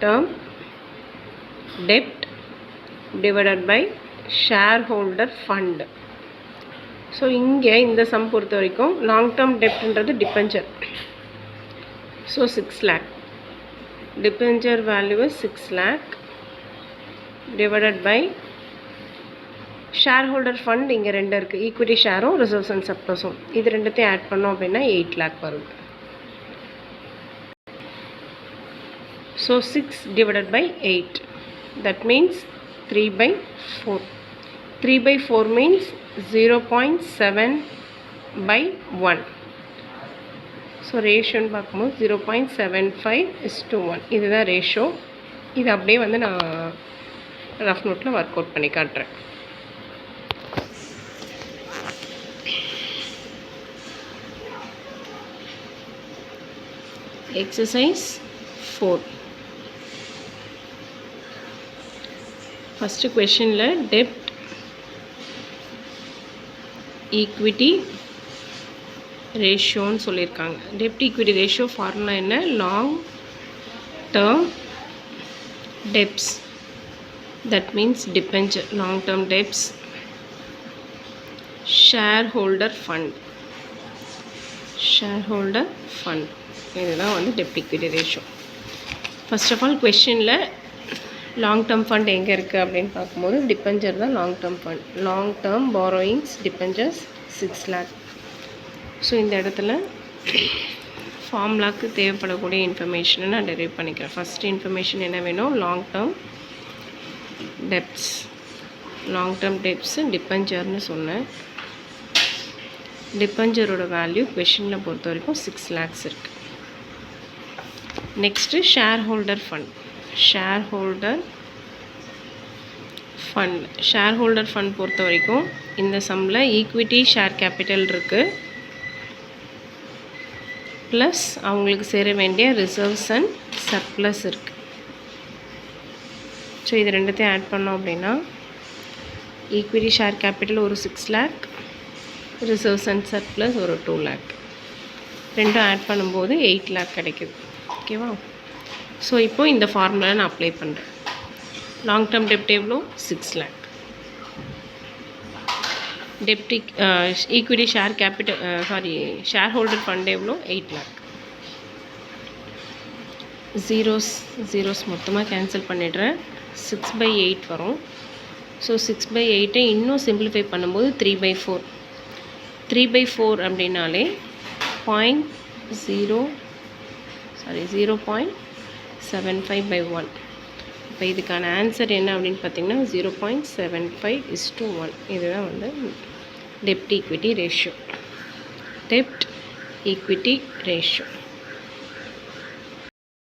term debt divided by shareholder fund. So இங்கே இந்த sum பொறுத்த வரைக்கும் லாங் டேர்ம் டெப்ட்ன்றது debenture. So 6 lakh debenture value 6 lakh divided by share holder fund இங்கே ரெண்டு இருக்குது, ஈக்விட்டி ஷேரும் ரிசர்வ்ஸ் அண்ட் சர்ப்ளஸும். இது ரெண்டுத்தையும் ஆட் பண்ணோம் அப்படின்னா 8 lakh வருது. So 6 divided by 8, that means 3/4. 3/4 means 0.7/1. So ரேஷியோன்னு பார்க்கும்போது 0.75:1 இதுதான் ரேஷியோ. இது அப்படியே வந்து நான் ரஃப் நோட்டில் ஒர்க் அவுட் பண்ணி காட்டுறேன். எக்ஸசைஸ் 4. ஃபஸ்ட்டு கொஷனில் டெப்ட் ஈக்விட்டி ரேஷியோன்னு சொல்லியிருக்காங்க. டெப்ட் ஈக்விட்டி ரேஷியோ ஃபார்முலா என்ன? Long term debts, that means debenture, long term debts, share holder fund, இதுதான் வந்து டெப்ட் equity ratio. First of all கொஷனில் லாங் டேர்ம் ஃபண்ட் எங்கே இருக்குது அப்படின்னு பார்க்கும்போது டிபெஞ்சர் தான் long term fund. Long term borrowings debentures 6 lakh. So இந்த இடத்துல ஃபார்முலாவுக்கு தேவைப்படக்கூடிய இன்ஃபர்மேஷனை நான் டெரைவ் பண்ணிக்கிறேன். ஃபஸ்ட்டு இன்ஃபர்மேஷன் என்ன வேணும்? Long term debts. Long term debts டிபெஞ்சர்னு சொன்னேன். டிபெஞ்சரோட வேல்யூ கொஷனில் பொறுத்த வரைக்கும் 6 lakhs இருக்குது. Next share holder fund. Share holder fund பொறுத்த வரைக்கும் இந்த சம்மில் ஈக்விட்டி ஷேர் கேபிட்டல் இருக்குது, ப்ளஸ் அவங்களுக்கு சேர வேண்டிய ரிசர்வ்ஸ் அண்ட் சர்ப்ளஸ் இருக்குது. ஸோ இது ரெண்டுத்தையும் ஆட் பண்ணோம் அப்படின்னா ஈக்விட்டி ஷேர் கேபிட்டல் ஒரு 6 lakh, ரிசர்வ்ஸ் அண்ட் சர்ப்ளஸ் ஒரு 2 lakh. ரெண்டும் ஆட் பண்ணும்போது 8 lakh கிடைக்குது. ஓகேவா? ஸோ இப்போ இந்த ஃபார்முலா நான் அப்ளை பண்ணுறேன். லாங் டேர்ம் டெப்ட் எவ்வளோ? 6 lakh. டெப்ட் equity share capital share holder fund எவ்வளோ? 8 lakh. ஜீரோஸ் மொத்தமாக கேன்சல் பண்ணிடுறேன். 6/8 வரும். ஸோ 6/8 இன்னும் சிம்பிளிஃபை பண்ணும்போது 3/4. 3/4 அப்படின்னாலே 0.75/1. இப்போ இதுக்கான ஆன்சர் என்ன அப்படின்னு பார்த்தீங்கன்னா 0.75:1. இதுதான் வந்து டெப்ட் ஈக்விட்டி ரேஷியோ.